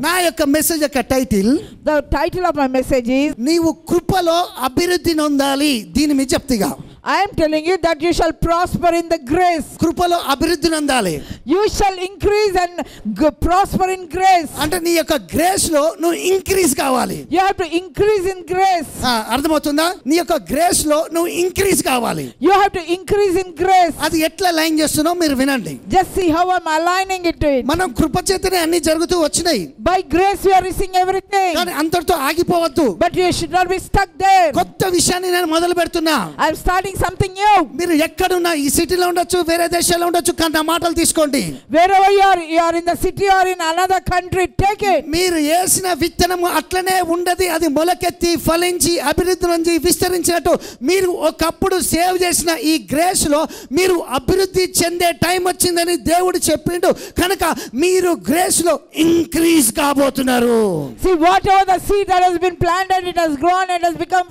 నా యొక్క మెసేజ్ యొక్క title, The title of my message is, నీవు కృపలో అభివృద్ధి నొందాలి. దీని మీద చెప్తిగా I am telling you that you shall prosper in the grace. కృపలో అభివృద్ధి నొందాలి. You shall increase and prosper in grace. అంటే నీ యొక్క గ్రేస్ లో నువ్వు ఇంక్రీజ్ కావాలి. You have to increase in grace. అర్థమవుతుందా? నీ యొక్క గ్రేస్ లో నువ్వు ఇంక్రీజ్ కావాలి. You have to increase in grace. అది ఎట్లా లైన్ చేస్తున్నావు మీరు వినండి. Just see how I'm aligning it to it. మనం కృప చేతనే అన్ని జరుగుతూ వచ్చినాయి. By grace we are receiving everything. కానీ అంతటితో ఆగిపోవద్దు. But you should not be stuck there. కొత్త విషయాన్ని నేను మొదలు పెడుతున్నా. I'm starting something new. మీరు ఎక్కడున్నా, ఈ సిటీలో ఉండొచ్చు, వేరే దేశాల్లో ఉండొచ్చు, కానీ నా మాటలు తీసుకోండి. Wherever you are in the city or in another country, take it. మీరు వేసిన విత్తనము అట్లనే ఉండదు. అది మొలకెత్తి ఫలించి అభివృద్ధి నుంచి విస్తరించినట్టు మీరు ఒకప్పుడు సేవ్ చేసిన ఈ గ్రేస్ లో మీరు అభివృద్ధి చెందే టైం వచ్చిందని దేవుడు చెప్పిండు. కనుక మీరు గ్రేస్ లో ఇంక్రీజ్ కాబోతున్నారు. See, whatever the seed that has been planted, it has grown and has become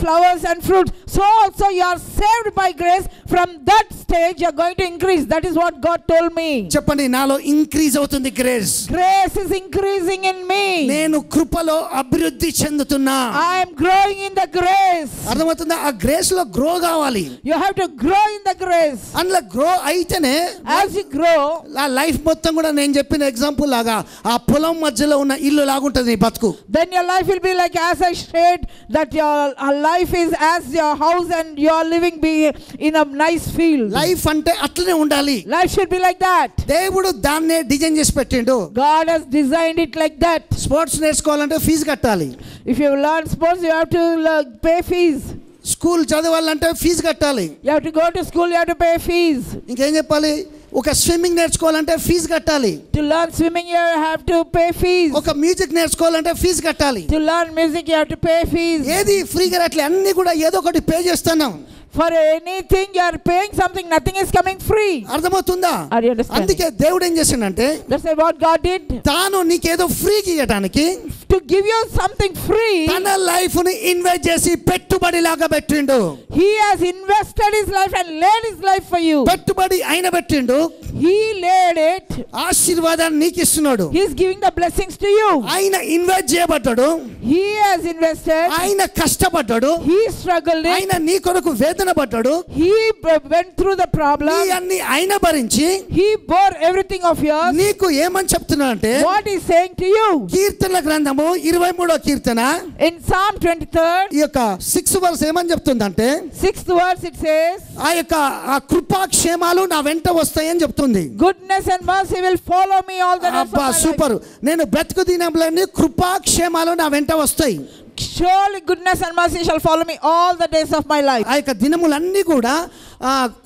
flowers and fruit. So also you are saved by grace. From that stage you are going to increase. That is what God told me. చెప్పండి, నాలో increase అవుతుంది grace. Grace is increasing in me. నేను కృపలో అభివృద్ధి చెందుతున్నా. I am growing in the grace. అర్థమవుతుందా? ఆ grace లో grow కావాలి. You have to grow in the grace. అందులో గ్రో అయితేనే As you grow, ఆ లైఫ్ మొత్తం కూడా నేను చెప్పిన ఎగ్జాంపుల్ లాగా ఆ పొలం మధ్యలో ఉన్న ఇల్లు లాగుంటుంది నీ బతుకు. then your life will be like, as I said, that your life is as your house and you are living be in a nice field. Life అంటే అట్లనే ఉండాలి. Life should be like that. దేవుడు దాన్నే design చేసి పెట్టిండు. God has designed it like that. Sports నేర్చుకోవాలంటే fee కట్టాలి. If you learn sports, you have to pay fees. School చదవాలంటే ఫీజు కట్టాలి. You have to go to school, you have to pay fees. ఇంకేం చెప్పాలి? ఒక swimming నేర్చుకోవాలంటే fee కట్టాలి. To learn swimming, you have to pay fees. ఒక music నేర్చుకోవాలంటే fee కట్టాలి. To learn music, you have to pay fees. ఏది ఫ్రీగా అట్లా అన్ని కూడా ఏదో ఒకటి పే చేస్తున్నాం. For anything you are paying something, nothing is coming free. అర్థమవుతుందా? Are you understanding? అందుకే దేవుడు ఏం చేసిండంటే, That's what God did. తాను నీకేదో ఫ్రీగా ఇవ్వడానికి To give you something free, తన లైఫ్ ని ఇన్వెస్ట్ చేసి పెట్టుబడి లాగా పెట్టిండు. He has invested his life and laid his life for you. పెట్టుబడి ఆయన పెట్టిండు. He laid it. ఆశీర్వాదాన్ని నీకు ఇస్తున్నాడు. He is giving the blessings to you. ఆయన ఇన్వెస్ట్ చేయబడ్డాడు. He has invested. ఆయన కష్టపడ్డాడు. He struggled it. ఆయన నీ కొరకు వేదన పడ్డాడు. He went through the problem. అన్ని ఆయన భరించి He bore everything of yours. నీకు ఏమని చెప్తున్నా అంటే, What is saying to you? కీర్తనల గ్రంథము 23వ కీర్తన In Psalm 23rd, ఈ యొక్క 6th verse ఏమని చెప్తుందంటే, 6th verse, it says, ఆ యొక్క ఆ కృపాక్షేమాలు నా వెంట వస్తాయని చెప్తుంది. goodness and mercy will follow me all the days of అబ్బా my life. సూపర్. నేను బ్రతుకు దినంలోని కృపాక్షేమాలు నా వెంట వస్తాయి. Surely goodness and mercy shall follow me all the days of my life. ఆ యొక్క దినములన్నీ కూడా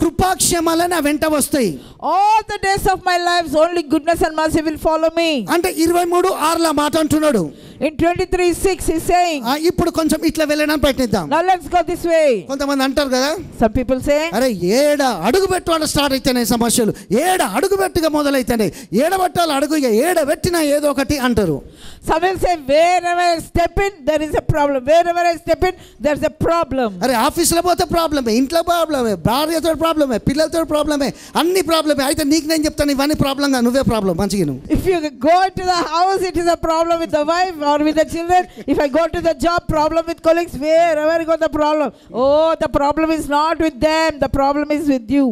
కృపాక్షేమాలు నా వెంట వస్తాయి. All the days of my life only goodness and mercy will follow me. అంటే 23:6 మాట అంటున్నాడు. In 23:6 he's saying, ఇప్పుడు కొంచెం ఇట్లా వెళ్ళడానికి ప్రయత్నిద్దాం. now let's go this way. కొంతమంది అంటారు కదా, Some people say, అరే ఏడ అడుగు పెట్టాలి స్టార్ట్ అయితేనే సమస్యలు, ఏడ అడుగు పెట్టిగా మొదలైతేనే, ఏడ పెట్టాలి అడుగు, ఏడ పెట్టినా ఏదో ఒకటి అంటారు. some will say, wherever I step in there is a problem, wherever I step in there's a problem. అరే ఆఫీస్లో పోతే ప్రాబ్లమే, ఇంట్లో ప్రాబ్లమే, భార్యతో ప్రాబ్లమే, పిల్లలతో ప్రాబ్లమే, అన్ని ప్రాబ్లమే. అయితే నీకు నేను చెప్తాను ఇవన్నీ ప్రాబ్లంగా, నువ్వే ప్రాబ్లం మంచిగా. If you go to the house, it is a problem with the wife or with the children. If I go to the job, problem with colleagues, wherever I go the problem. Oh, the problem is not with them, the problem is with you.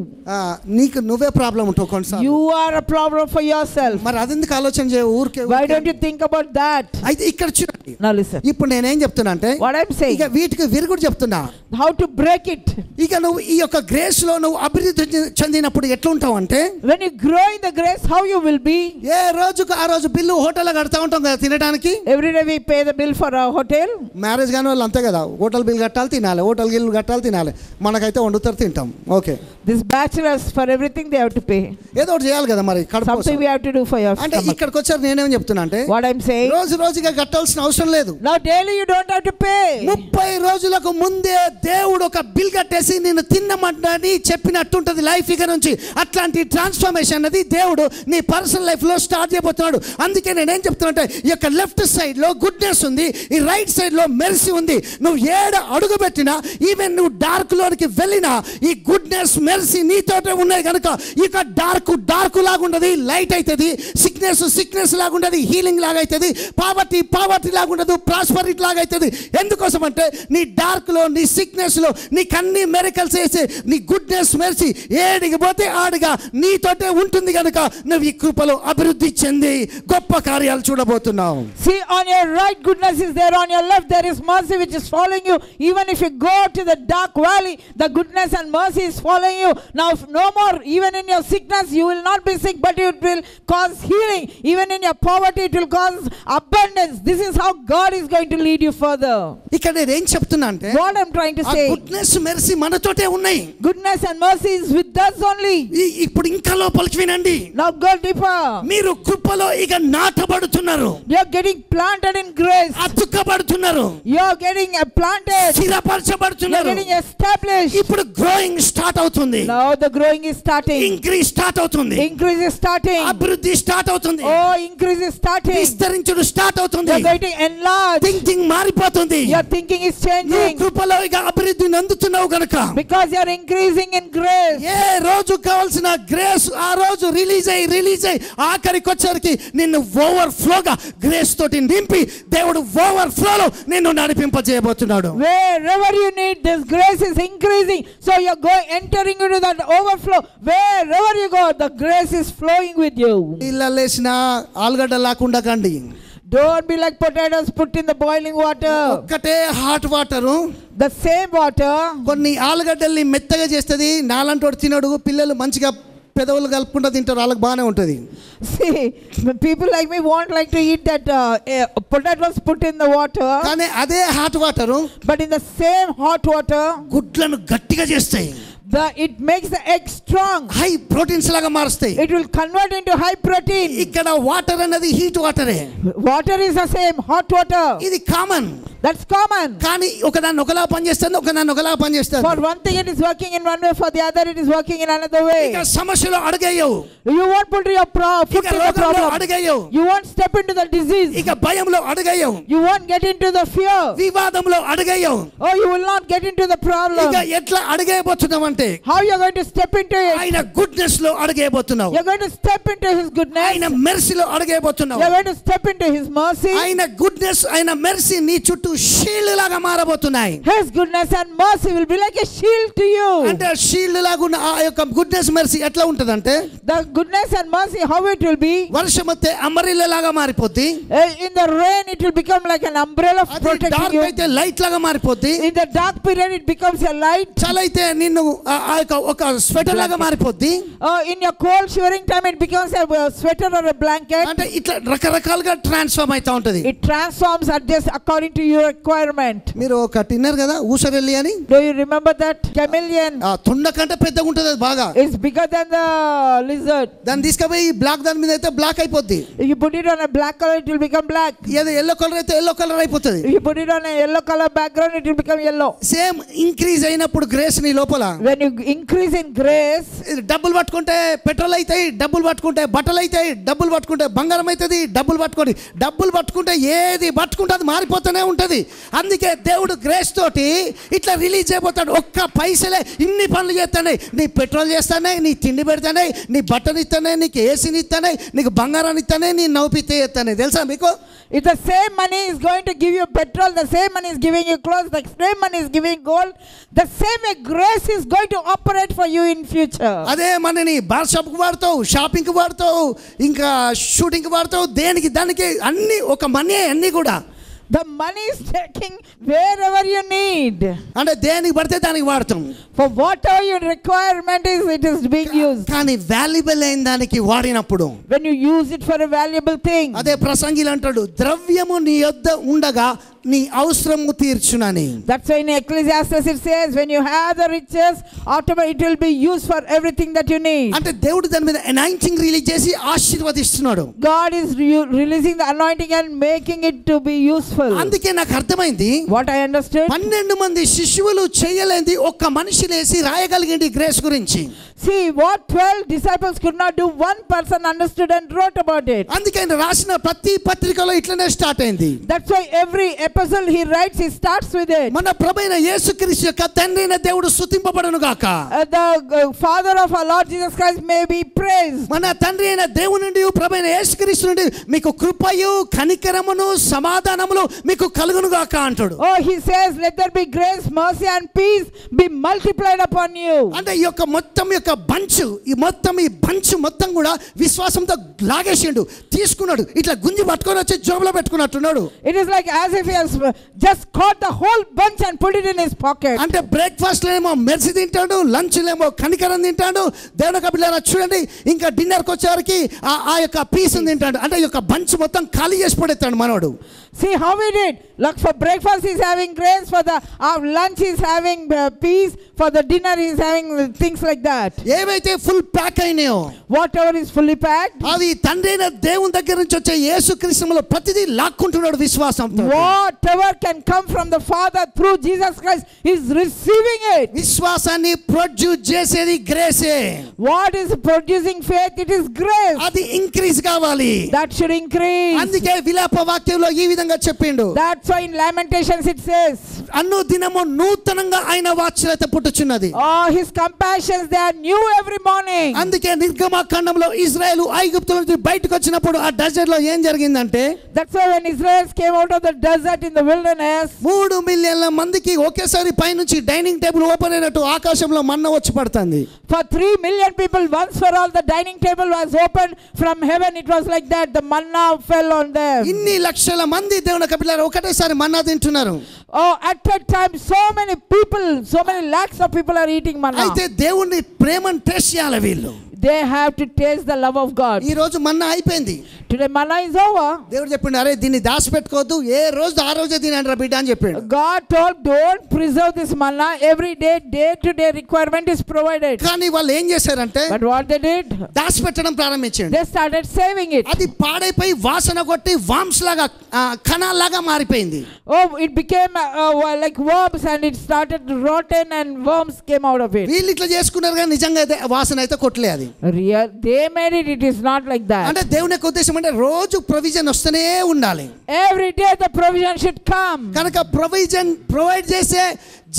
నీకు నువ్వే problem ఉంటావు కొన్నిసార్లు. You are a problem for yourself. మరి అదెందుకు ఆలోచన చేయవు ఊరికే? Why don't you think about that? అయితే ఇక్కడ చూడండి. Now listen. ఇప్పుడు నేనేం చెప్తున్నా అంటే, What I'm saying, ఇక వీటికి విరుగుడు చెప్తున్నా. how to break it. ఇక నువ్వు ఈ యొక్క గ్రేస్ లో నువ్వు అభివృద్ధి చెందినప్పుడు ఎట్లా ఉంటావు అంటే, When you grow in the grace, how you will be? ఏ రోజుకు ఆ రోజు బిల్లు హోటల్లో కడతా ఉంటాం కదా తినడానికి. Every day we pay the bill for a hotel. Marriage కాని వాళ్ళు అంతే కదా, హోటల్ బిల్ కట్టాలి తినాలి, హోటల్ బిల్ కట్టాలి తినాలి. మనకైతే వండుతారు తింటాం. Okay, These bachelors, for everything they have to pay. ఏదో ఒకటి చేయాలి కదా మరి కడుపు Something కోసం. we have to do for your అంటే stomach. ఇక్కడికి వచ్చారు నేనేం చెప్తున్నా అంటే, What I'm saying, రోజుగా కట్టాల్సిన అవసరం లేదు. now daily you don't have to pay. 30 రోజులకు ముందే దేవుడు ఒక బిల్ కట్టేసి నిన్ను తిన్నమంట అని చెప్పినట్టుంటది లైఫ్ ఇక నుంచి. అట్లాంటి ట్రాన్స్ఫర్మేషన్ అనేది దేవుడు నీ పర్సనల్ లైఫ్లో స్టార్ట్ చేయబోతున్నాడు. అందుకే నేనేం చెప్తున్నా, ఈ యొక్క లెఫ్ట్ సైడ్లో గుడ్నెస్ ఉంది, ఈ రైట్ సైడ్లో మెర్సీ ఉంది. నువ్వు ఏడు అడుగు పెట్టినా, ఈవెన్ నువ్వు డార్క్లోనికి వెళ్ళినా, ఈ గుడ్నెస్ మెర్సీ నీతోటే ఉన్నాయి కనుక ఇక డార్క్ లాగా ఉండదు, లైట్ అవుతుంది. సిక్నెస్ లాగా ఉండదు, హీలింగ్ లాగా అవుతుంది. పావర్టీ లాగా ఉండదు, ప్రాస్పరిటీ లాగా అవుతుంది. ఎందుకోసం అంటే నీ డార్క్లో, నీ సిక్నెస్లో నీకు అన్ని మెరికల్స్ వేసి నీ గుడ్నెస్ మెర్సీ ఏడికి పోతే ఆడిగా నీతోటే ఉంటుంది కనుక నువ్వు ఈ కృపలో అభివృద్ధి చెంది గొప్ప కార్యాలు చూడబోతున్నావు. See, on your right goodness is there, on your left there is mercy which is following you. Even if you go to the dark valley, the goodness and mercy is following you. Now no more, even in your sickness you will not be sick, but it will cause healing. Even in your poverty it will cause abundance. This is how God is going to lead you further. ఇక్కడ నేను ఏం చెప్తున్నా అంటే, what I'm trying to say, goodness mercy మనతోటే ఉన్నాయి. goodness and mercy is with us only. ఇప్పుడు ఇంకా లోపలికి వినండి. Now go deeper. మీరు కృపలో ఇక నాటబడుతున్నారు. You are getting planted in grace. అతుక్కబడుతున్నారు. You are getting planted. స్థిరపరచబడుతున్నారు. You are getting established. ఇప్పుడు గ్రోయింగ్ స్టార్ట్ అవుతుంది. Now the growing is starting. Increase start అవుతుంది. Increase is starting. అభివృద్ధి స్టార్ట్ అవుతుంది. Oh, increase is starting. విస్తరించుడు start అవుతుంది. You are going to enlarge. Thinking మారిపోతుంది. Your thinking is changing. కృపలో ఇక అభివృద్ధి నందుతున్నావు గనుక, because you are increasing in grace. ఏ రోజు కావాల్సిన గ్రేస్ ఆ రోజు రిలీజ్ అయ్యి ఆఖరికి వచ్చరికి నిన్ను ఓవర్ ఫ్లోగా గ్రేస్ తోటి నింపి దేవుడు ఓవర్ ఫ్లోలో నిన్ను నడిపింపజేయబోతున్నాడు. Wherever you need, this grace is increasing, so you are entering into that overflow. Wherever you go, the grace is flowing with you. ఇలా లేసిన ఆలుగడ్డ లాకుండా కండి. Don't be like potatoes put in the boiling water. ఒక్కటే hot water, the same water కొన్ని ఆలుగడ్డల్ని మెత్తగా చేస్తుంది. నాలంటోడు తినడు, పిల్లలు మంచిగా పెదవులు కలుపుకుంటూ తింటారు, వాళ్ళకి బాగానే ఉంటుంది. See, people like me won't like to eat that potatoes put in the water. కానీ అదే hot water, but in the same hot water గుడ్లను గట్టిగా చేస్తాయి. it makes the egg strong. High proteins లాగా మారుస్తాయి. It will convert into high protein. ఇక్కడ water అనేది heat వాటరే. Water is the same, hot water. ఇది కామన్. That's common. కానీ ఒకదాన్ని ఒకలా పనిచేస్తుంది, ఒకదాన్ని ఒకలా పనిచేస్తుంది. For one thing it is working in one way, for the other it is working in another way. ఇక సమస్యలో అడగయ్యవు. You won't put your foot in the problem. అడగయ్యవు. You won't step into the disease. ఇక భయంలో అడగయ్యవు. You won't get into the fear. వివాదంలో అడగయ్యవు. Oh, you will not get into the problem. ఇక ఎట్లా అడగయబోతున్నామంటే, how you are going to step into it? ఆయన goodness లో అడగయబోతున్నావు. You are going to step into his goodness. ఆయన మెర్సీలో అడగయబోతున్నావు. You are going to step into his mercy. ఆయన goodness, ఆయన mercy నీ చుట్టూ shield లాగా మారబోతున్నాయి. His goodness and mercy will be like a shield to you. అంటే shield లాగా ఉన్న ఆ యొక్క గుడ్నెస్ మెర్సీ ఎట్లా ఉంటదంటే, the goodness and mercy how it will be, వర్షం వస్తే అంబ్రెల్లా లాగా మారిపోద్ది. in the rain it will become like an umbrella protecting you. అయితే లైట్ లాగా మారిపోద్ది. in the dark period it becomes a light. చలైతే నిన్ను ఒక స్వెటర్ లాగా మారిపోద్ది. in your cold shivering time it becomes a sweater or a blanket. అంటే ఇట్లా రకరకాలుగా ట్రాన్స్ఫార్మ్ అవుతా ఉంటది. it transforms adjust according to your requirement. మీరు ఒక తిన్నారు కదా ఊసరెల్లి అని, do you remember that chameleon? తుండ కంటే పెద్దగా ఉంటది, అది బాగా. it's bigger than the lizard. దాన్ని తీసుకుపోయి బ్లాక్ దాని మీద అయితే బ్లాక్ అయిపోద్ది. if you put it on a black color it will become black. ఏదో yellow కలర్ అయితే yellow కలర్ అయిపోతది. if you put it on a yellow color background it will become yellow. Same increase అయినప్పుడు grace నీ లోపల, when you increase in grace, డబ్బులు పట్టుకుంటే petrol అవుతాయి, డబ్బులు పట్టుకుంటే బట్టలు అవుతాయి, డబ్బులు పట్టుకుంటే బంగారం అవుతుంది, డబ్బులు పట్టుకుంటే ఏది పట్టుకుంటే అది మారిపోతూనే ఉంటుంది. అందుకే దేవుడు గ్రేస్ తోటి ఇట్లా రిలీజ్ చేయబోతాడు. ఒక్క పైసలే ఇన్ని పనులు చేస్తానే, నీ పెట్రోల్ చేస్తానే, నీ తిండి పెడతానే, నీ బట్టలు ఇస్తానే, నీకు ఏసీని ఇస్తానే, నీకు బంగారాన్ని ఇస్తానే, నీ నవ్వుపితే ఇస్తానే. తెలుసా మీకు? if the same money is going to give you petrol, the same money is giving you clothes, the same money is giving gold, the same grace is going to operate for you in future. అదే మనని bar shop కు వాడతావు, shopping కు వాడతావు, ఇంకా shooting కు వాడతావు, దేనికి దానికి అన్ని ఒక మనీ అన్ని కూడా. the money is taking wherever you need. అంటే దేనికి పడితే దానికి వాడతాం. for whatever your requirement is, it is being used. కానీ వాల్యుబుల్ అయిన దానికి వాడినప్పుడు, when you use it for a valuable thing, అదే ప్రసంగిలు అంటాడు, ద్రవ్యము నీ యొద్ద ఉండగా నీ అవసరము తీర్చునని. That's why in Ecclesiastes it says, when you have the riches, automatically it will be used for everything that you need. అంటే దేవుడు దాని మీద అనాయింటింగ్ రిలీజ్ చేసి ఆశీర్వదిస్తున్నాడు. God is releasing the anointing and making it to be useful. అందుకే నాకు అర్థమైంది. What I understood, 12 మంది శిష్యులు చేయలేంది ఒక్క మనిషి లేసి రాయగలిగింది గ్రేస్ గురించి. see what 12 disciples could not do, one person understood and wrote about it. అందుకే ఆయన రాసిన ప్రతి పత్రికలో ఇట్లనే స్టార్ట్ అయింది. That's why every epistle he writes, he starts with it. మన ప్రభువైన యేసుక్రీస్తు యొక్క తండ్రి అయిన దేవుడు స్తుతింపబడును గాక. The Father of our Lord Jesus Christ may be praised. మన తండ్రి అయిన దేవుని నుండి ప్రభువైన యేసుక్రీస్తు నుండి మీకు కృపయు కనికరమును సమాధానములు మీకు కలుగును గాక అంటాడు. Oh, he says, let there be grace, mercy and peace be multiplied upon you. అంటే ఈ యొక్క మొత్తం యొక్క బంచ్ ఈ బంచ్ మొత్తం కూడా విశ్వాసంతో లాగేసిండు, తీసుకున్నాడు, ఇట్లా గుంజి పట్టుకొని వచ్చి జోబులో పెట్టుకున్నట్టున్నాడు. It is like as if he has just caught the whole bunch and put it in his pocket. అంటే బ్రేక్ఫాస్ట్ లేమో మెర్సీ తింటాడు, లంచ్ లేమో కనికరం తింటాడు, దేవుని బిడ్డలారా చూడండి, ఇంకా డిన్నర్కి వచ్చేసరికి ఆ యొక్క పీస్ తింటాడు. అంటే ఈ యొక్క బంచ్ మొత్తం ఖాళీ చేసి పడేస్తాడు మనోడు. See how he did. Like for breakfast he's having grace, for the lunch he's having peace, for the dinner he's having things like that. ఏవైతే ఫుల్ ప్యాక్ అయినాయో, whatever is fully packed, అది తండ్రి అయిన దేవుని దగ్గర నుంచి వచ్చే యేసుక్రీస్తులో ప్రతిదీ లాక్కుంటున్నాడు విశ్వాసంతో. whatever can come from the Father through Jesus Christ is receiving it. విశ్వాసాన్ని ప్రొడ్యూస్ చేసేది గ్రేసే. What is producing faith? It is grace. అది ఇంక్రీజ్ కావాలి. That should increase. అందుకే విలాప వాక్యంలో ఈ విధంగా చెప్పిండు. That's why in Lamentations it says, అన్ను దినము నూతనంగా ఆయన వాత్సల్యత పుట్టుచున్నది. oh, his compassions, they are new every morning. అందుకే నిర్గమకాండంలో ఇజ్రాయెల్ ఐగుప్తు నుంచి బయటకు వచ్చినప్పుడు ఆ డెజర్ట్ లో ఏం జరిగిందంటే, that's why when Israel came out of the desert in the wilderness, 3 మిలియన్ల మందికి ఒకేసారి పైనుంచి డైనింగ్ టేబుల్ ఓపెన్ అయినట్టు ఆకాశంలో మన్నా వచ్చి పడుతుంది. for 3 million people, once for all the dining table was opened from heaven. It was like that, the manna fell on them. ఇన్ని లక్షల మంది దేవుని పిల్లలు ఒకటేసారి మన్నా తింటున్నారు. oh, at that time so many people, so many lakhs of people are eating manna. అయితే దేవుని ప్రేమను టేస్ట్ చేయాలి వీళ్ళు. they have to taste the love of God. ఈ రోజు మన్నా అయిపోయింది. today manna is over. దేవుడు చెప్పిండు, అరే దీన్ని దాచిపెట్టుకోవద్దు, ఏ రోజు ఆ రోజే తినండి రా బిడ్డ అని చెప్పిండు. God told, don't preserve this manna, every day to day requirement is provided. కానీ వాళ్ళు ఏం చేశారంటే, but what they did, దాచిపెట్టడం ప్రారంభించారు. they started saving it. అది పాడైపోయి వాసన కొట్టి వామ్స్ లాగా కణాల్లాగా మారిపోయింది. oh, it became like worms and it started rotten and worms came out of it. వీళ్ళు ఇట్లా చేసుకున్నారు కానీ నిజంగా అయితే వాసన అయితే కొట్టలే. అది real, they made it, it is not like that. అంటే దేవుని యొక్క ఉద్దేశం అంటే రోజు ప్రొవిజన్ వస్తూనే ఉండాలి. every day the provision should come. కనుక ప్రొవిజన్ ప్రొవైడ్ చేసే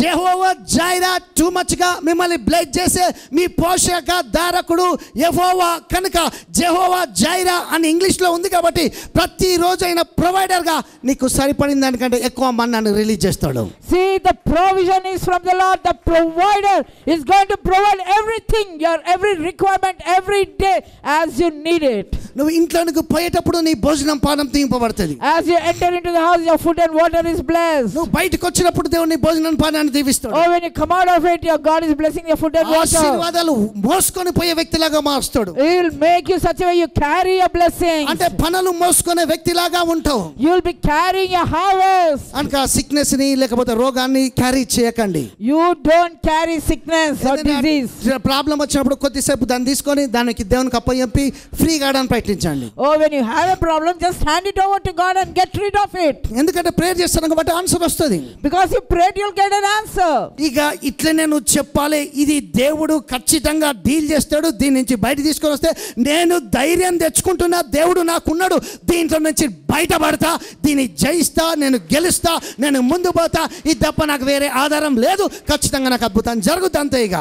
యెహోవా జైరా టూ మచ్ గా మిమ్మల్ని బ్లెస్ చేసే మీ పోషక దారకుడు యెహోవా. కనుక యెహోవా జైరా అని ఇంగ్లీష్ లో ఉంది కాబట్టి ప్రతి రోజు అయిన ప్రొవైడర్ గా నీకు సరిపడిన దానికంటే ఎక్కువ మన్నాను రిలీజ్ చేస్తాడు. see, the provision is from the Lord. The provider is going to provide everything, your every requirement every day as you need it. నువ్వు ఇంట్లోకి పోయేటప్పుడు నీ భోజనం పానం తీయింపబడుతుంది. as you enter into the house, your food and water is blessed. నువ్వు బయటకు వచ్చినప్పుడు దేవుని భోజనం పానాన్ని దీవిస్తాడు. oh, when you come out of it, your God is blessing your food and water. ఆశీర్వాదాలు మోసుకొని పోయే వ్యక్తిలాగా మారుస్తాడు. he will make you such a way you carry a blessing. అంటే పనులు మోసుకునే వ్యక్తిలాగా ఉంటావు. you will be carrying a harvest. అనక sickness ని లేకపోతే రోగాన్ని క్యారీ చేయకండి. you don't carry sickness or disease. Problem వచ్చినప్పుడు కొద్దిసేపు దాన్ని తీసుకొని దానికి దేవునికి అప్పచెప్పి ఫ్రీగా ఆడడానికి ప్రయత్నించండి. oh, when you have a problem, just hand it over to God and get rid of it. ఎందుకంటే ప్రేయర్ చేస్తాను కాబట్టి ఆన్సర్ వస్తుంది. because you prayed, you'll get an answer. ఇక ఇట్లనే నువ్వు చెప్పాలి, ఇది దేవుడు ఖచ్చితంగా డీల్ చేస్తాడు, దీని నుంచి బయట తీసుకొని వస్తే నేను ధైర్యం తెచ్చుకుంటున్నా, దేవుడు నాకున్నాడు, దీంట్లో నుంచి బయటపడతా, దీన్ని జయిస్తా, నేను గెలుస్తా, నేను ముందు పోతా, ఇది తప్ప నాకు వేరే ఆధారం లేదు, ఖచ్చితంగా నాకు అద్భుతం జరుగుతుంది. అంతే. ఇక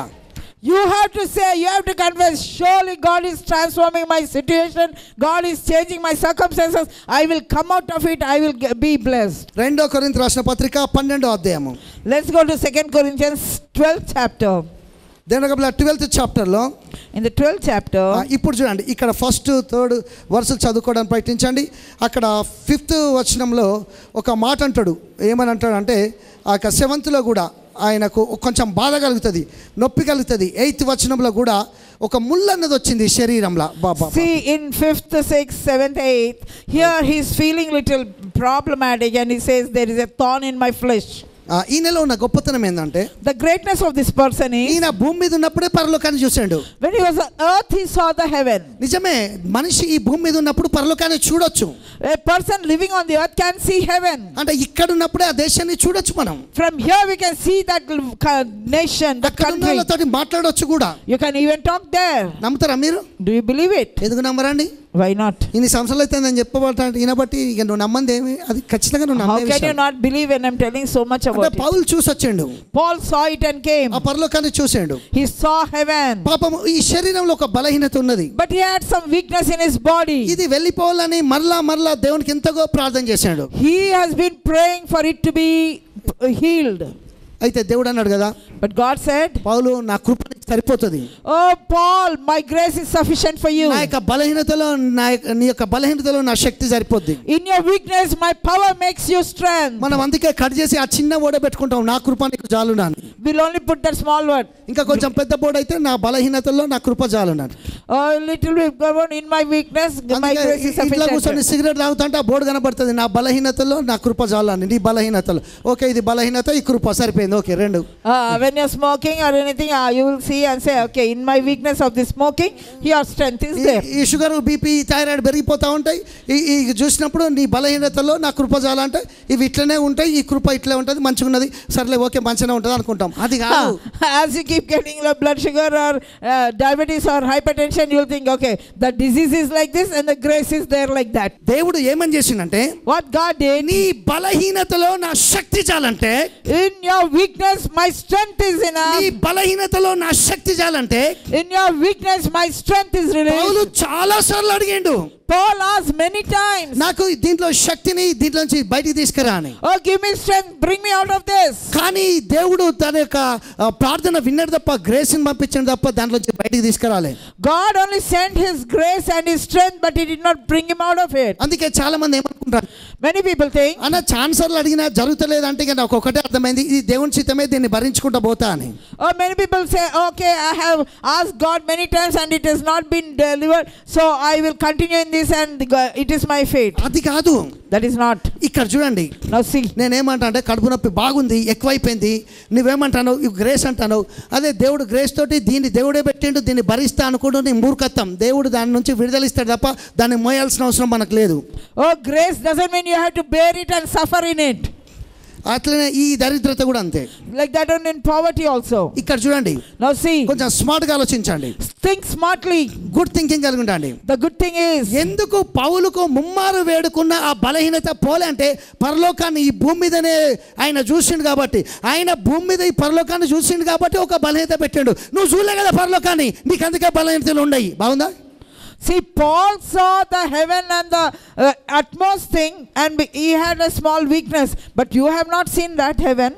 you have to say, you have to confess, surely God is transforming my situation, God is changing my circumstances, I will come out of it, I will be blessed. 2 కొరింథీ రాసిన పత్రిక 12వ అధ్యాయము. let's go to 2 Corinthians 12th chapter. దేవుని యొక్క 12th చాప్టర్లో in the 12th chapter, ఇప్పుడు చూడండి, ఇక్కడ first 3rd వర్సులు చదువుకోవడానికి ప్రయత్నించండి. అక్కడ 5th వచనంలో ఒక మాట అంటాడు. ఏమని అంటాడు అంటే, ఆ 7th లో కూడా ఆయనకు కొంచెం బాధ కలుగుతుంది, నొప్పి కలుగుతుంది. 8th వచనంలో కూడా ఒక ముళ్ళు అన్నది వచ్చింది శరీరంలో. see in 5th, 6th, 7th, 8th, here he is feeling little problematic and he says there is a thorn in my flesh. ఈయనలో ఉన్న గొప్పతనం ఏంటంటే The greatness of this person is ఈయన భూమి మీద ఉన్నప్పుడే పరలోకాన్ని చూశాడు. when he was on earth he saw the heaven. నిజమే, మనిషి ఈ భూమి మీద ఉన్నప్పుడు పరలోకాన్ని చూడొచ్చు. A person living on the earth can see heaven. అంటే ఇక్కడ ఉన్నప్పుడే ఆ దేశాన్ని చూడొచ్చు మనం. From here we can see that nation, the country. వాళ్ళతోటి మాట్లాడొచ్చు కూడా. You can even talk there. నమ్ముతారా మీరు? Do you believe it? ఎందుకు నమ్మరండి? Why not? ఇన్ని సంవత్సరాలు అయితే నేను చెప్పబడతాను ఈయన బట్టి ఇక నువ్వు నమ్మంది ఏమి, అది ఖచ్చితంగా నువ్వు How నమ్మే can you విషయం. not believe when I'm telling so much about అంటే it? Paul చూసొచ్చిండు, Paul saw it and came. ఆ పరలోకాన్ని చూసాడు. He saw heaven. పాపం ఈ శరీరంలో ఒక బలహీనత ఉన్నది. But he had some weakness in his body. ఇది వెళ్ళిపోవాలని మరలా దేవునికి ఎంతగో ప్రార్థన చేశాడు. He has been praying for it to be healed. అయితే దేవుడు అన్నాడు కదా, But God said, పౌలు నా కృప నీకు సరిపోతుంది. Oh Paul, my grace is sufficient for you. నా యొక్క బలహీనతలో నీ యొక్క బలహీనతలో నా శక్తి సరిపోద్ది. In your weakness my power makes you strength. మనం అందుకే కట్ చేసి ఆ చిన్న ఓడ పెట్టుకుంటాం, నా కృప నీకు చాలునాను. We'll only put that small word. ఇంకా కొంచెం పెద్ద బోర్డు అయితే నా బలహీనతలో నా కృప చాలునాను. Little bit in my weakness my grace is ఇట్లా కూర్చొని sufficient. సిగరెట్ తాగుతుంటే ఆ బోర్డు కనబడుతుంది, నా బలహీనతలో నా కృప చాలని. నీ బలహీనతలో ఓకే, ఇది బలహీనత, ఈ కృప సరిపోయింది. ఓకే, రెండు. When you're smoking or anything, you will see and say, okay, in my weakness of the smoking, your strength is there. ఈ షుగర్, బీపీ, థైరాయిడ్ పెరిగిపోతూ ఉంటాయి. ఈ చూసినప్పుడు నీ బలహీనతలో నా కృప చాలా అంటే ఇవి ఇట్లనే ఉంటాయి, ఈ కృప ఇట్లే ఉంటుంది, మంచిగా ఉన్నది, సర్లే ఓకే మంచిగా ఉంటుంది అనుకుంటాం. అది కాదు. As you keep getting low blood sugar or diabetes or hypertension, you'll think, okay, the disease is like this and the grace is there like that. దేవుడు ఏమని చేసిండంటే, What God did, నీ బలహీనతలో నా శక్తి చాలంటే, in your weakness my strength is enough. నీ బలహీనతలో నా శక్తి చాలంటే, In your weakness my strength is Paul released. చాలా సార్లు అడిగిండు, Paul asked many times, నాకు దీంట్లో శక్తిని దీంట్లో నుంచి బయటికి తీసుకురా అని. oh give me strength, bring me out of this. కానీ దేవుడు తన యొక్క ప్రార్థన విన్నాడు తప్ప, గ్రేస్ని పంపించాడు తప్ప దాంట్లో నుంచి బయటికి తీసుకురాలే. God only sent his grace and his strength, but he did not bring him out of it. అందుకే చాలా మంది ఏమనుకుంటారు, Many people think, అన్న ఛాన్సర్లు అడిగినా జరుగుతలేదు అంటే ఇక నాకు ఒకటే అర్థమైంది, ఇది దేవుని చిత్తమే, దీన్ని భరించుకుంటూ పోతా అని. oh many people say, okay, I have asked God many times and it has not been delivered, so I will continue in this and it is my fate. అది కాదు. That is not. ఇక్కడ చూడండి, Now see, నేనేమంటా అంటే కడుపు నొప్పి బాగుంది, ఎక్కువైపోయింది, నువ్వేమంటాను ఇవి గ్రేస్ అంటాను. అదే దేవుడు గ్రేస్ తోటి దీన్ని దేవుడే పెట్టిండు, దీన్ని భరిస్తా అనుకుంటూ నీ మూర్ఖత్వం. దేవుడు దాని నుంచి విడుదలిస్తాడు తప్ప దాన్ని మోయాల్సిన అవసరం మనకు లేదు. oh grace doesn't mean you have to bear it and suffer in it. అట్లనే ఈ దరిద్రత కూడా అంతే. Like that and in poverty also. ఇక్కడ చూడండి, Now see, కొంచెం స్మార్ట్ గా ఆలోచించండి, think smartly. గుడ్ థింకింగ్ కలిగి ఉండండి. The good thing is, ఎందుకు పౌలుకు ముమ్మారు వేడుకున్న ఆ బలహీనత పోలే అంటే, పరలోకాన్ని ఈ భూమి మీదనే ఆయన చూసిండు కాబట్టి, ఆయన భూమి మీద ఈ పరలోకాన్ని చూసిండు కాబట్టి ఒక బలహీనత పెట్టాడు. నువ్వు చూడలే కదా పరలోకాన్ని, నీకు అందుకే బలహీనతలు ఉన్నాయి. బాగుందా? see, Paul saw the heaven and the utmost thing and he had a small weakness, but you have not seen that heaven.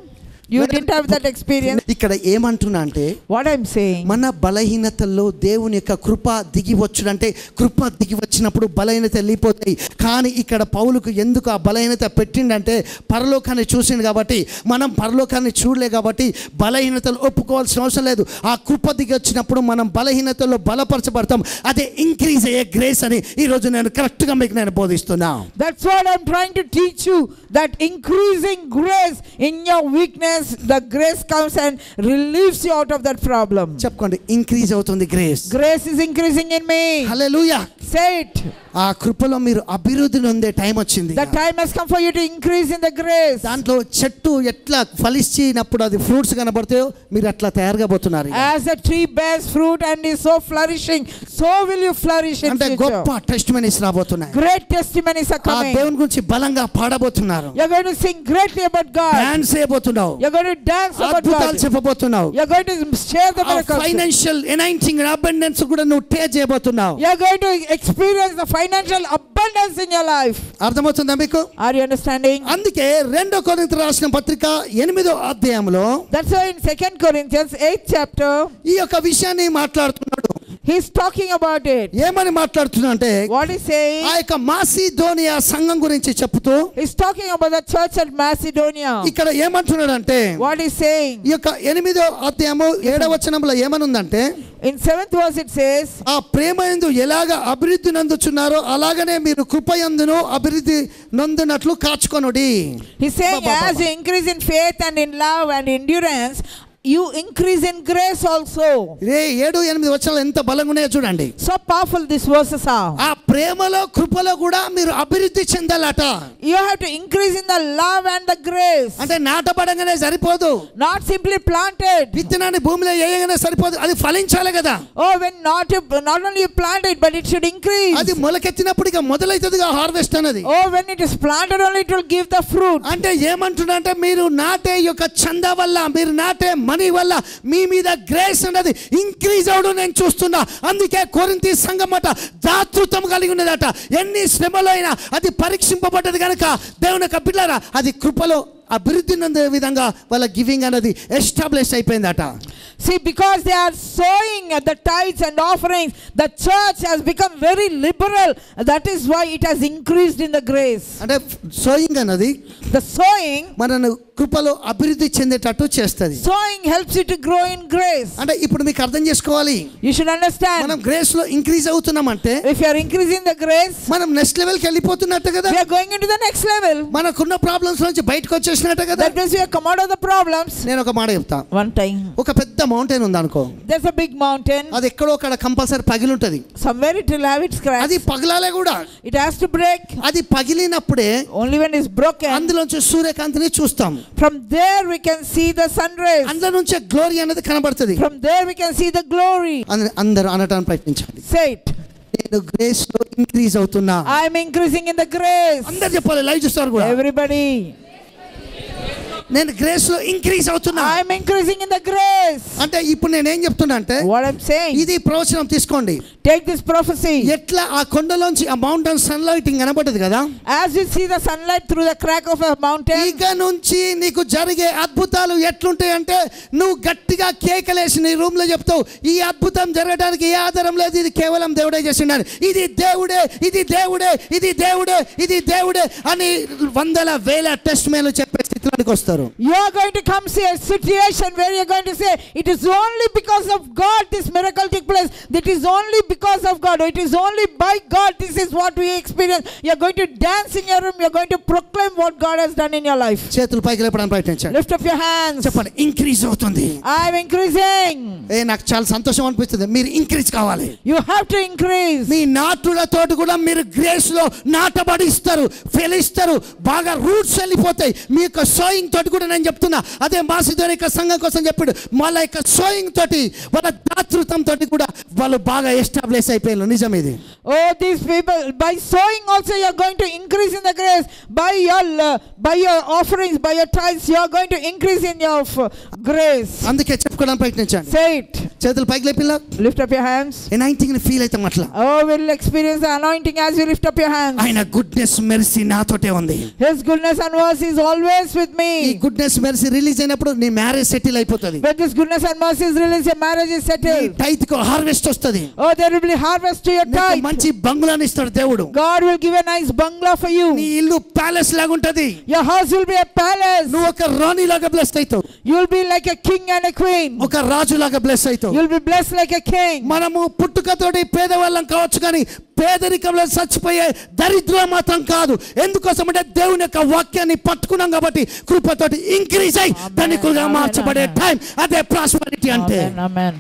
You didn't have that experience. ఇక్కడ ఏమంటున్నా అంటే, What I'm saying, మన బలహీనతల్లో దేవుని యొక్క కృప దిగి వచ్చుడంటే, కృప దిగి వచ్చినప్పుడు బలహీనత వెళ్ళిపోతాయి. కానీ ఇక్కడ పౌలుకు ఎందుకు ఆ బలహీనత పెట్టిండంటే, పరలోకాన్ని చూసిండు కాబట్టి. మనం పరలోకాన్ని చూడలే కాబట్టి బలహీనతలు ఒప్పుకోవాల్సిన అవసరం లేదు. ఆ కృప దిగి వచ్చినప్పుడు మనం బలహీనతల్లో బలపరచబడతాం. అదే ఇంక్రీజ్ అయ్యే గ్రేస్ అని ఈరోజు నేను కరెక్ట్గా మీకు నేను బోధిస్తున్నా. that's what I'm trying to teach you, that increasing grace in your weakness, the grace comes and relieves you out of that problem. చెప్పుకోండి, ఇంక్రీజ్ అవుతుంది grace. Grace is increasing in me. Hallelujah. Say it. ఆ కృపలో మీరు అభివృద్ధి నొందే time వచ్చింది. The time has come for you to increase in the grace. దాంట్లో చెట్టు ఎట్లా ఫలించినప్పుడు అది ఫ్రూట్స్ కనబడతాయో మీరు అట్లా తయారుగా పోతున్నారు. As a tree bears fruit and is so flourishing, so will you flourish in అంటే future. గొప్ప టెస్టిమనీస్ రాబోతున్నాయి. Great testimonies are ఆ coming. దేవుని గురించి బలంగా పాడబోతున్నారు. You're going to sing greatly about God. Dance చేయబోతున్నావు. You're going to dance about అద్భుతాలు God. చెప్పబోతున్నావు. You're going to share the miracles. Financial anointing abundance కూడా నువ్వు టేస్ట్ చేయబోతున్నావు. You're going to experience the financial abundance in your life. అర్థమవుతుందా మీకు? Are you understanding? అందుకే 2 కొరింథీ రాసిన పత్రిక 8వ అధ్యాయంలో That's why in 2 Corinthians 8th chapter, ఈ యొక్క విషయాన్ని మాట్లాడుతున్నాడు. He's talking about it. ఏమని మాట్లాడుతున్నా అంటే What he's saying? ఆ యొక్క మాసిదోనియా సంఘం గురించి చెప్తూ He's talking about the church at Macedonia. ఇక్కడ ఏమంటున్నాడంటే What he's saying? ఈ యొక్క 8వ అధ్యాయము 7వ వచనంలో ఏమనుందంటే In 7th verse it says, ఆ ప్రేమయందు ఎలాగ అభివృద్ధి నందుచున్నారో అలాగనే మీరు కృపయందును అభివృద్ధి నందునట్లు కాచుకొనుడి. he's saying, as you increase in faith and in love and endurance, you increase in grace also. 7-8 వచనాలు ఎంత బలంగా ఉన్నాయో చూడండి. So powerful these verses are. ఆ ప్రేమలో కృపలో కూడా మీరు అభివృద్ధి చెందాలట. You have to increase in the love and the grace. అంటే నాటబడంగానే సరిపోదు. Not simply planted. విత్తనాన్ని భూమిలో వేయగానే సరిపోదు, అది ఫలించాలి కదా. Oh, when not only you plant it, but it should increase. అది మొలకెత్తినప్పుడు ఇక మొదలైతదిగా హార్వెస్ట్ అనేది. Oh, when it is planted only it will give the fruit. అంటే ఏమంటున్నా అంటే మీరు నాటే యొక్క చందా వల్ల, మీరు నాటే మనీ వల్ల మీ మీద గ్రేస్ అనేది ఇంక్రీజ్ అవడం నేను చూస్తున్నా. అందుకే కొరింథీ సంఘం అట దాతృత్వం కలిగి ఉన్నదట. ఎన్ని శ్రమలో అయినా అది పరీక్షింపబడ్డది కనుక దేవుని యొక్క బిడ్డలారా అది కృపలో అభివృద్ధి నందే విధంగా వాళ్ళ గివింగ్ అనేది establish అయిపోయిందట. See, because they are sowing at the tithes and offerings, the church has become very liberal. That is why it has increased in the grace. అంటే సోయింగ్ అన్నది The sowing, మనను కృపలో అభివృద్ధి చెందేటట్టు చేస్తుంది. sowing helps you to grow in grace. అంటే ఇప్పుడు మీకు అర్థం చేసుకోవాలి, You should understand. మనం గ్రేస్ లో ఇంక్రీజ్ అవుతున్నామంటే If you are increasing the grace, మనం నెక్స్ట్ లెవెల్ కి వెళ్ళిపోతున్నట్టు కదా. we are going into the next level. మనకున్న ప్రాబ్లమ్స్ నుంచి బయటకు వచ్చేసినట్టు కదా. That means we have come out of the problems. నేను ఒక మాట చెప్తా. One time, ఒక పెద్ద మౌంటైన్ ఉంది అనుకో, there's a big mountain. అది ఎక్కడో అక్కడ కంపల్సరీ పగిలి ఉంటది. Somewhere it will have its cracks. అది పగలాలే కూడా. It has to break. అది పగిలినప్పుడే Only when it's broken, అందులోంచి సూర్యకాంతిని చూస్తాం. from there we can see the sun rays. అందులో నుంచే గ్లోరీ అనేది కనబడుతుంది. From there we can see the glory. అందరూ అనటానికి ప్రయత్నించాలి. Say it. నేను గ్రేస్ లో ఇంక్రీజ్ అవుతున్నా. I am increasing in the grace. అందరూ చెప్పాలి, లైవ్ చూస్తారు కూడా. Everybody. నేను గ్రేస్ లో ఇంక్రీజ్ అవుతున్నా. I am increasing in the grace. అంటే ఇప్పుడు నేను ఏం చెప్తున్నా అంటే What I'm saying, ఇది ప్రవచనం తీసుకోండి. take this prophecy. ఎట్లా ఆ కొండలోంచి ఆ మౌంటైన్ సన్ లైటింగ్ కనబడదు కదా. As you see the sunlight through the crack of a mountain, ఇక నుంచి నీకు జరిగే అద్భుతాలు ఎట్లుంటాయి అంటే నువ్వు గట్టిగా కేకలేసి నీ రూమ్ లో చెప్తావు, ఈ అద్భుతం జరగడానికి ఏ ఆధారం లేదు, ఇది కేవలం దేవుడే చేసిండని. ఇది దేవుడే, ఇది దేవుడే, ఇది దేవుడే, ఇది దేవుడే అని వందల వేల టెస్ట్ మేలు చెప్పే స్థితిలోకి వస్తారు. you are going to come see a situation where you are going to say, it is only because of God this miracle took place. That is only because of God. It is only by God. This is what we experience. You are going to dance in your room. You are going to proclaim what God has done in your life. చేతులు పైకి లేపడానికి ప్రయత్నించండి. Lift up your hands. చెప్పండి, increase అవుతుంది. I am increasing. నాకు చాలా సంతోషం అనిపిస్తుంది. మీరు ఇంక్రీజ్ కావాలి. You have to increase. మీ నాటులతోటి కూడా మీరు గ్రేస్ లో నాటబడిస్తారు, ఫెలిస్తారు, బాగా రూట్స్ వెళ్ళిపోతాయి. మీ యొక్క సోయింగ్ తోటి కూడా నేను చెప్తున్నా, అదే మాసిదోనియ సంఘం కోసం చెప్పాడు. వాళ్ళ యొక్క సోయింగ్ తోటి, వాళ్ళ దాతృత్వం తోటి కూడా వాళ్ళు బాగా ఎస్టాబ్లిష్ అయిపోయారు. నిజం ఇది. Oh, these people, by sowing also you are going to increase in the grace. By your offerings, by your tithes, you are going to increase in your grace. అందుకే చెప్పుకోవడానికి ప్రయత్నించండి. Say it. చేతులు పైకి లేపిలా. Lift up your hands. ఎనైటింగ్ ని feel అవుతాం అట్లా. Oh, we'll experience the anointing as you lift up your hands. ఆయన goodness mercy నాతోటే ఉంది. His goodness and mercy is always with me. ఈ గుడ్నెస్ మెర్సీ రిలీజ్ అయినప్పుడు నీ మ్యారేజ్ సెటిల్ అయిపోతుంది. When this goodness and mercy is released, your marriage is settled. Tithe కు harvest వస్తది. Oh, there will be harvest to your tithe. మంచి బంగ్లాని ఇస్తాడు దేవుడు. God will give a nice bungalow for you. నీ ఇల్లు palace లాగా ఉంటది. Your house will be a palace. నువ్వు ఒక రాణి లాగా బ్లెస్ అవుతావు. You will be like a king and a queen. ఒక రాజు లాగా బ్లెస్ అవుతావు. You will be blessed like a king. మనము పుట్టుకతోటి పేదవాళ్ళం కావచ్చు కానీ పేదరికంలో చచ్చిపోయే దరిద్రం మాత్రం కాదు. ఎందుకోసం అంటే దేవుని యొక్క వాక్యాన్ని పట్టుకున్నాం కాబట్టి కృపతోటి ఇంక్రీజ్ అయ్యి ధనికులుగా మార్చబడే టైం, అదే ప్రాస్పెరిటీ అంటే. Amen.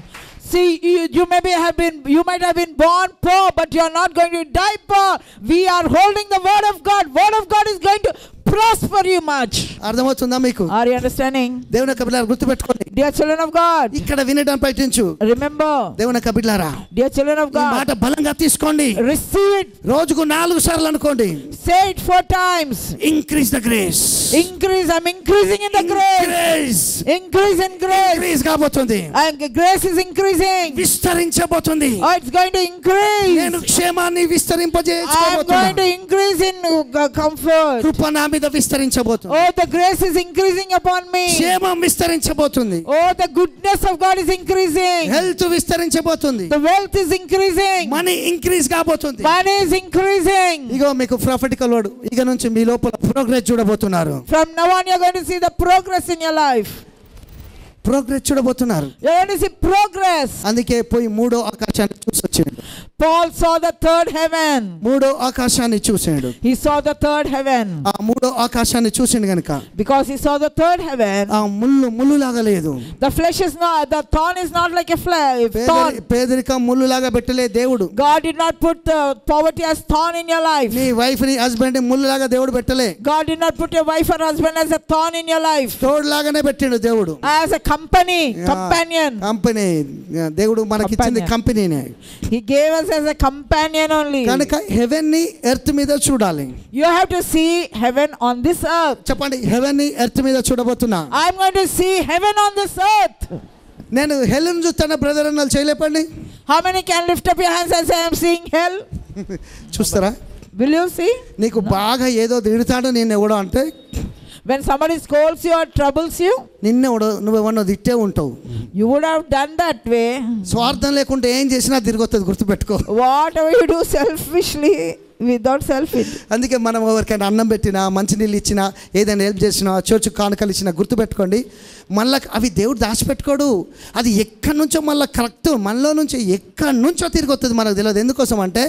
See, you might have been born poor, but you are not going to die poor. We are holding the word of God. Word of God is going to prosper you much. అర్థమవుతుందా మీకు? Are you understanding? దేవుని యొక్క బిడ్డలారా గుర్తుపెట్టుకోండి. Dear children of God, ఇక్కడ వినడానికి ప్రయత్నించు. remember. దేవుని యొక్క బిడ్డలారా, Dear children of ఈ God, మాట బలంగా తీసుకోండి. receive it. రోజుకు 4 సార్లు అనుకోండి. Say it 4 times. Increase the grace. Increase. I'm increasing in the grace. Increase in grace. Increase కాబోతుంది. And grace is increasing. విస్తరించబోతుంది. Oh, it's going to increase. నేను క్షేమాన్ని I am విస్తరింపజేయబోతున్నా. going to increase in comfort. కృప నా మీద విస్తరించబోతుంది. Oh, the grace is increasing upon me. క్షేమం విస్తరించబోతుంది. Oh, the goodness of God is increasing. Health విస్తరించబోతుంది. The wealth is increasing. Money increase కాబోతుంది. Money is increasing. ఇగో మీకు prophetical word, ఇక నుంచి మీ లోపల ప్రోగ్రెస్ చూడబోతున్నారు. From now on you are going to see the progress in your life. Progress చూడబోతున్నారు. You are going to see progress. అందుకే పోయి మూడో ఆకాశాన్ని చూసి వచ్చాడు. Paul saw the third heaven. మూడో ఆకాశాన్ని చూసాడు. He saw the third heaven. ఆ మూడో ఆకాశాన్ని చూసిండు గనుక Because he saw the third heaven. ఆ ముళ్ళు లాగా లేదు. The flesh is not, the thorn is not like a thorn. పేదరికం ముళ్ళు లాగా పెట్టలే దేవుడు. God did not put the poverty as thorn in your life. నీ వైఫ్ ని హస్బెండ్ ముళ్ళు లాగా దేవుడు పెట్టలే. God did not put your wife or husband as a thorn in your life. తోడు లాగానే పెట్టిండు దేవుడు. As a companion. కంపెనీ దేవుడు మనకి ఇచ్చింది కంపెనీనే. He gave us as a companion only. కనుక హెవెన్ ని ఎర్త్ మీద చూడాలి. You have to see heaven on this earth. చెప్పండి, హెవెన్ ని ఎర్త్ మీద చూడబోతున్నా. I'm going to see heaven on this earth. నేను హెల్ ని చూస్తాను brother అన్నాళ్ళు చేయలేపండి. How many can lift up your hands and say I am seeing hell? చూస్తారా? Will you see? నీకు బాగా ఏదో తిడతాడు నేను ఎవడో అంటే, when somebody scolds you or troubles you, నిన్నెవడో నువ్వెవన్నో తిట్టే ఉంటావు. you would have done that way. స్వార్థం లేకుంటే ఏం చేసినా తిరిగొస్తుంది, గుర్తుపెట్టుకో. Whatever you do selfishly, without selfish. అందుకే మనం ఎవరికైనా అన్నం పెట్టినా, మంచినీళ్ళు ఇచ్చినా, ఏదైనా హెల్ప్ చేసినా, చర్చ్ కానుకలు ఇచ్చినా గుర్తుపెట్టుకోండి, మళ్ళీ అవి దేవుడు దాచిపెట్టుకోడు. అది ఎక్కడి నుంచో మళ్ళీ కరెక్ట్ మనలో నుంచి ఎక్కడి నుంచో తిరిగి వస్తుంది, మనకు తెలియదు. ఎందుకోసం అంటే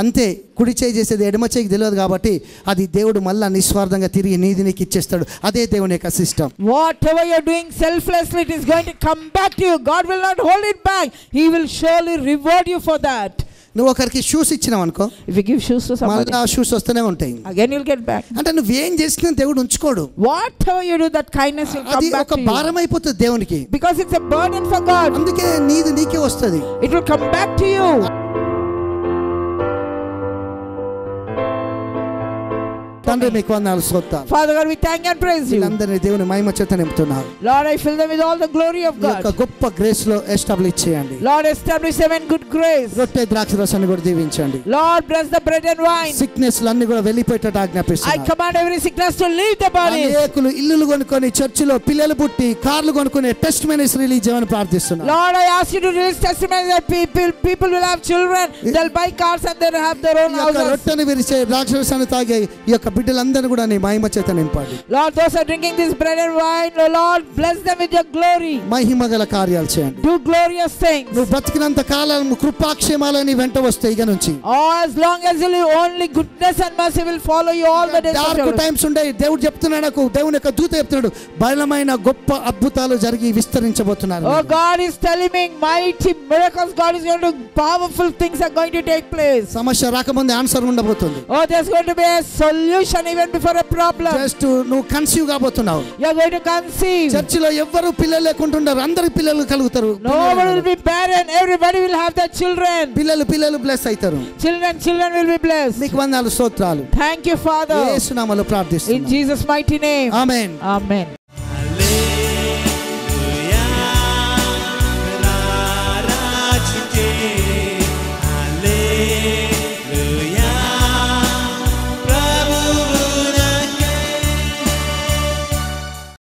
అంతే, కుడి చేయి చేసేది ఎడమ చేయికి తెలియదు కాబట్టి అది దేవుడు మళ్ళీ నిస్వార్థంగా తిరిగి నీది నీకు ఇచ్చేస్తాడు. అదే దేవుని యొక్క system. Whatever you are doing selflessly, it is going to come back to you. God will not hold it back. He will surely reward you for that. నువ్వు ఒకరికి షూస్ ఇచ్చినావు అనుకో, if you give shoes to somebody, మళ్ళీ ఆ shoes వస్తూనే ఉంటాయి. again you'll get back. అంటే నువ్వేం చేసినా దేవుడు ఉంచుకోడు. Whatever you do, that kindness will come back to you. అది ఒక భారం అయిపోతుంది దేవునికి. Because it's a burden for God. అందుకే నీది నీకే వస్తుంది. It will come back to you. తండ్రి మీకు వందనాలు స్తోత్రాలు. Father God, we thank and praise you. అందరినీ దేవుని మహిమ చేత నింపుతున్నారు. Lord, I fill them with all the glory of God. ఒక గొప్ప గ్రేస్ లో ఎస్టాబ్లిష్ చేయండి. Lord, establish them in good grace. రొట్టె ద్రాక్ష రసాన్ని కూడా దీవించండి. Lord, bless the bread and wine. Sickness లన్నీ కూడా వెళ్ళిపోయేటట్టు ఆజ్ఞాపిస్తున్నాను. I command every sickness to leave the body. అనేకులు ఇల్లులు కొనుక్కొని చర్చిలో పిల్లలు పుట్టి కార్లు కొనుక్కునే టెస్ట్ మినిస్ రిలీజ్ చేయమని ప్రార్థిస్తున్నాను. Lord, I ask you to release testimonies that people will have children, they'll buy cars and they'll have their own houses. రొట్టెని విరిచే ద్రాక్ష రసాన్ని తాగే ఈ యొక్క బిడ్డలందరూ కూడా నీ మహిమ చేత నింపండి. Lord, those are drinking this bread and wine, oh Lord, bless them with your glory. మహిమ గల కార్యాలు చేయండి. Do glorious things. నువ్వు బతికినంత కాలం కృపాక్షేమాలు నీ వెంట వస్తాయి ఇక నుంచి. As long as you live, only goodness and mercy will follow you all the days of your life. Dark times ఉండే దేవుడు చెప్తున్నాడు, నాకు దేవుని యొక్క దూత చెప్తున్నాడు, బలమైన గొప్ప అద్భుతాలు జరిగి విస్తరించబోతున్నారు. Oh, God is telling me mighty miracles, God is going to, powerful things are going to take place. సమస్య రాకముందే ఆన్సర్ ఉండబోతుంది. Oh, there's going to be a solution even before a problem. Just నువ్వు conceive కాబోతున్నావు. You are going to conceive. చర్చిలో ఎవ్వరు పిల్లలు లేకుంటుంటారు, అందరి పిల్లలు కలుగుతారు. Nobody will be barren, everybody will have their children. పిల్లలు బ్లెస్ అవుతారు. Children will be blessed. నీకు వందనాలు స్తోత్రాలు. Thank you, Father. యేసు నామములో ప్రార్థిస్తున్నాను. In Jesus' mighty name. Amen. Amen.